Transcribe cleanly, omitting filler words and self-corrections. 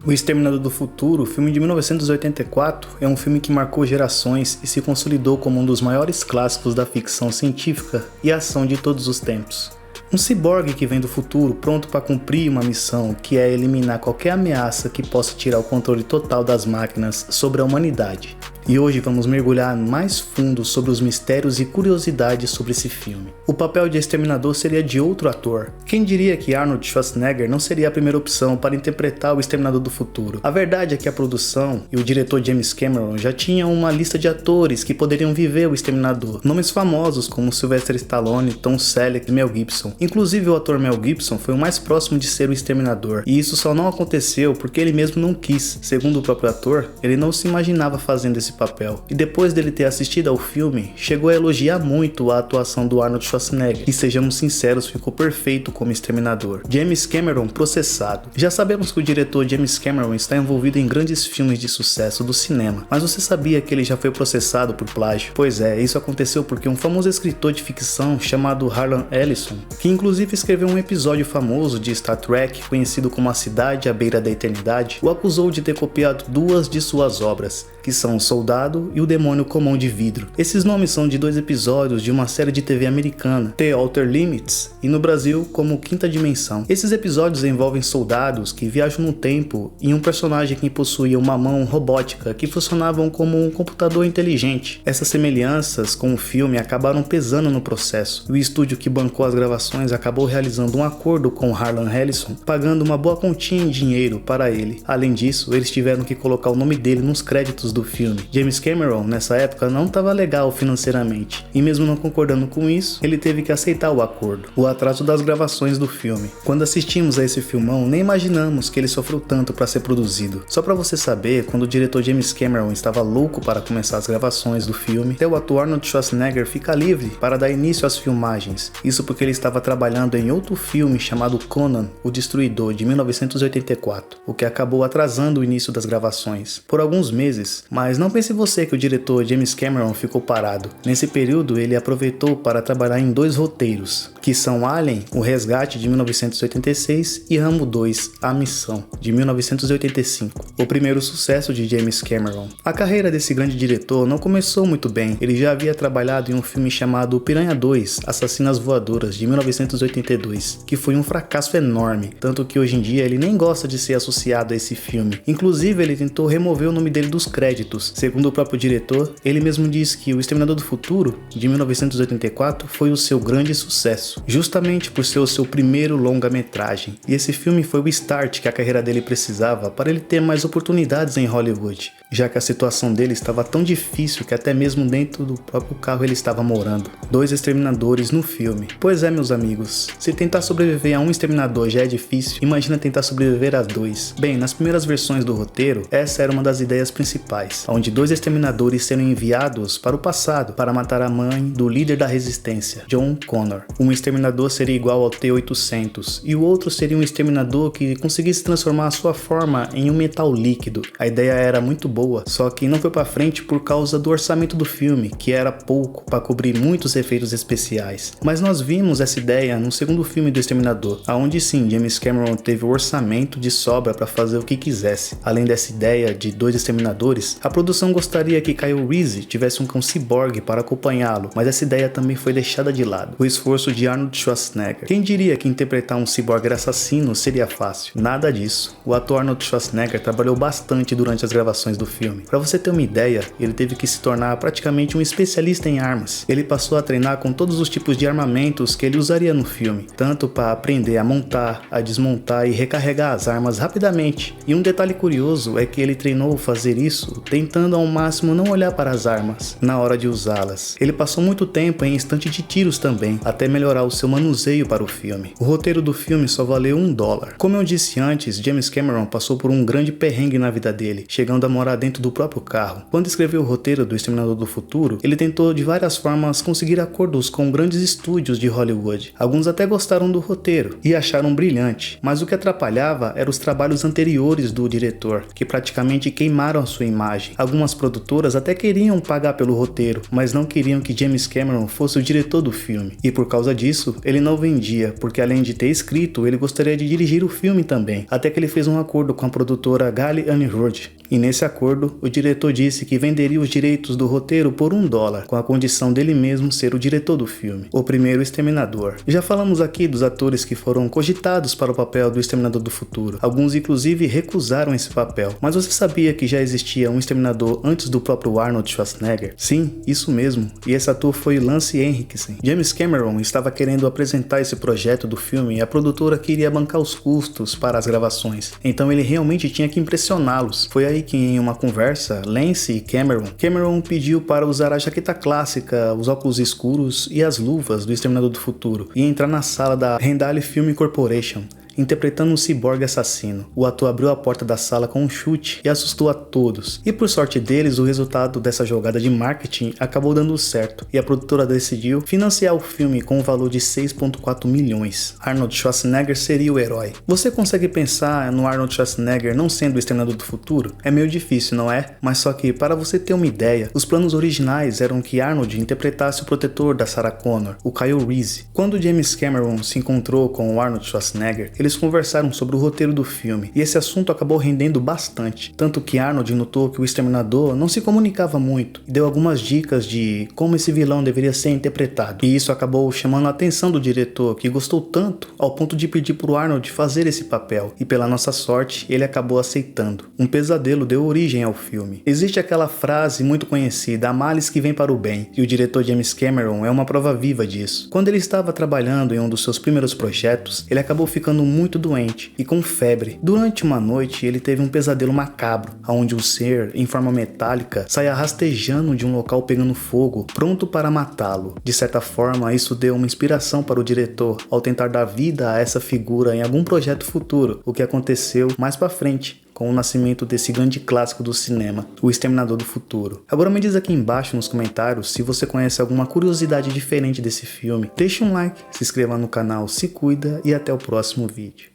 O Exterminador do Futuro, filme de 1984, é um filme que marcou gerações e se consolidou como um dos maiores clássicos da ficção científica e ação de todos os tempos. Um ciborgue que vem do futuro pronto para cumprir uma missão que é eliminar qualquer ameaça que possa tirar o controle total das máquinas sobre a humanidade. E hoje vamos mergulhar mais fundo sobre os mistérios e curiosidades sobre esse filme. O papel de Exterminador seria de outro ator. Quem diria que Arnold Schwarzenegger não seria a primeira opção para interpretar o Exterminador do Futuro? A verdade é que a produção e o diretor James Cameron já tinham uma lista de atores que poderiam viver o Exterminador. Nomes famosos como Sylvester Stallone, Tom Selleck e Mel Gibson. Inclusive o ator Mel Gibson foi o mais próximo de ser o Exterminador. E isso só não aconteceu porque ele mesmo não quis. Segundo o próprio ator, ele não se imaginava fazendo esse papel. E depois dele ter assistido ao filme, chegou a elogiar muito a atuação do Arnold Schwarzenegger. E sejamos sinceros, ficou perfeito como Exterminador. James Cameron processado. Já sabemos que o diretor James Cameron está envolvido em grandes filmes de sucesso do cinema, mas você sabia que ele já foi processado por plágio? Pois é, isso aconteceu porque um famoso escritor de ficção chamado Harlan Ellison, que inclusive escreveu um episódio famoso de Star Trek, conhecido como A Cidade à Beira da Eternidade, o acusou de ter copiado duas de suas obras, que são O Soldado e O Demônio com Mão de Vidro. Esses nomes são de dois episódios de uma série de TV americana, The Outer Limits, e no Brasil como Quinta Dimensão. Esses episódios envolvem soldados que viajam no tempo e um personagem que possuía uma mão robótica que funcionavam como um computador inteligente. Essas semelhanças com o filme acabaram pesando no processo. O estúdio que bancou as gravações acabou realizando um acordo com Harlan Ellison, pagando uma boa quantia em dinheiro para ele. Além disso, eles tiveram que colocar o nome dele nos créditos do filme. James Cameron, nessa época, não estava legal financeiramente, e mesmo não concordando com isso, ele teve que aceitar o acordo. O atraso das gravações do filme. Quando assistimos a esse filmão, nem imaginamos que ele sofreu tanto para ser produzido. Só para você saber, quando o diretor James Cameron estava louco para começar as gravações do filme, até o ator Arnold Schwarzenegger fica livre para dar início às filmagens. Isso porque ele estava trabalhando em outro filme chamado Conan, o Destruidor, de 1984, o que acabou atrasando o início das gravações por alguns meses. Mas não pense você que o diretor James Cameron ficou parado. Nesse período ele aproveitou para trabalhar em dois roteiros, que são Alien, o Resgate, de 1986, e Rambo 2, A Missão, de 1985, o primeiro sucesso de James Cameron. A carreira desse grande diretor não começou muito bem. Ele já havia trabalhado em um filme chamado Piranha 2, Assassinas Voadoras, de 1982, que foi um fracasso enorme, tanto que hoje em dia ele nem gosta de ser associado a esse filme. Inclusive ele tentou remover o nome dele dos créditos. Segundo o próprio diretor, ele mesmo disse que O Exterminador do Futuro, de 1984, foi o seu grande sucesso, justamente por ser o seu primeiro longa-metragem. E esse filme foi o start que a carreira dele precisava para ele ter mais oportunidades em Hollywood, já que a situação dele estava tão difícil que até mesmo dentro do próprio carro ele estava morando. Dois exterminadores no filme. Pois é, meus amigos, se tentar sobreviver a um exterminador já é difícil, imagina tentar sobreviver a dois. Bem, nas primeiras versões do roteiro, essa era uma das ideias principais, onde dois exterminadores seriam enviados para o passado para matar a mãe do líder da resistência, John Connor. Um exterminador seria igual ao T-800 e o outro seria um exterminador que conseguisse transformar a sua forma em um metal líquido. A ideia era muito boa, só que não foi para frente por causa do orçamento do filme, que era pouco para cobrir muitos efeitos especiais. Mas nós vimos essa ideia no segundo filme do Exterminador, onde sim, James Cameron teve o orçamento de sobra para fazer o que quisesse. Além dessa ideia de dois exterminadores, a produção gostaria que Kyle Reese tivesse um cão ciborgue para acompanhá-lo, mas essa ideia também foi deixada de lado. O esforço de Arnold Schwarzenegger. Quem diria que interpretar um ciborgue assassino seria fácil? Nada disso. O ator Arnold Schwarzenegger trabalhou bastante durante as gravações do filme. Para você ter uma ideia, ele teve que se tornar praticamente um especialista em armas. Ele passou a treinar com todos os tipos de armamentos que ele usaria no filme, tanto para aprender a montar, a desmontar e recarregar as armas rapidamente. E um detalhe curioso é que ele treinou fazer isso tentando ao máximo não olhar para as armas na hora de usá-las. Ele passou muito tempo em estante de tiros também, até melhorar o seu manuseio para o filme. O roteiro do filme só valeu $1. Como eu disse antes, James Cameron passou por um grande perrengue na vida dele, chegando a morar dentro do próprio carro. Quando escreveu o roteiro do Exterminador do Futuro, ele tentou de várias formas conseguir acordos com grandes estúdios de Hollywood. Alguns até gostaram do roteiro e acharam brilhante, mas o que atrapalhava eram os trabalhos anteriores do diretor, que praticamente queimaram a sua imagem. Algumas Algumas produtoras até queriam pagar pelo roteiro, mas não queriam que James Cameron fosse o diretor do filme. E por causa disso, ele não vendia, porque além de ter escrito, ele gostaria de dirigir o filme também. Até que ele fez um acordo com a produtora Gale Unruh. E nesse acordo, o diretor disse que venderia os direitos do roteiro por $1, com a condição dele mesmo ser o diretor do filme, o primeiro Exterminador. Já falamos aqui dos atores que foram cogitados para o papel do Exterminador do Futuro. Alguns inclusive recusaram esse papel. Mas você sabia que já existia um Exterminador antes do próprio Arnold Schwarzenegger? Sim, isso mesmo. E esse ator foi Lance Henriksen. James Cameron estava querendo apresentar esse projeto do filme e a produtora queria bancar os custos para as gravações. Então ele realmente tinha que impressioná-los. Foi aí que em uma conversa, Lance e Cameron pediu para usar a jaqueta clássica, os óculos escuros e as luvas do Exterminador do Futuro e entrar na sala da Rendale Film Corporation, interpretando um ciborgue assassino. O ator abriu a porta da sala com um chute e assustou a todos. E por sorte deles, o resultado dessa jogada de marketing acabou dando certo, e a produtora decidiu financiar o filme com um valor de 6,4 milhões. Arnold Schwarzenegger seria o herói. Você consegue pensar no Arnold Schwarzenegger não sendo o Exterminador do Futuro? É meio difícil, não é? Mas só que, para você ter uma ideia, os planos originais eram que Arnold interpretasse o protetor da Sarah Connor, o Kyle Reese. Quando James Cameron se encontrou com o Arnold Schwarzenegger, eles conversaram sobre o roteiro do filme, e esse assunto acabou rendendo bastante, tanto que Arnold notou que o Exterminador não se comunicava muito, e deu algumas dicas de como esse vilão deveria ser interpretado, e isso acabou chamando a atenção do diretor, que gostou tanto ao ponto de pedir para o Arnold fazer esse papel, e pela nossa sorte, ele acabou aceitando. Um pesadelo deu origem ao filme. Existe aquela frase muito conhecida, há males que vêm para o bem, e o diretor James Cameron é uma prova viva disso. Quando ele estava trabalhando em um dos seus primeiros projetos, ele acabou ficando muito doente e com febre. Durante uma noite, ele teve um pesadelo macabro, onde um ser em forma metálica saía rastejando de um local pegando fogo, pronto para matá-lo. De certa forma, isso deu uma inspiração para o diretor ao tentar dar vida a essa figura em algum projeto futuro, o que aconteceu mais para frente, com o nascimento desse grande clássico do cinema, O Exterminador do Futuro. Agora me diz aqui embaixo nos comentários se você conhece alguma curiosidade diferente desse filme. Deixe um like, se inscreva no canal, se cuida e até o próximo vídeo.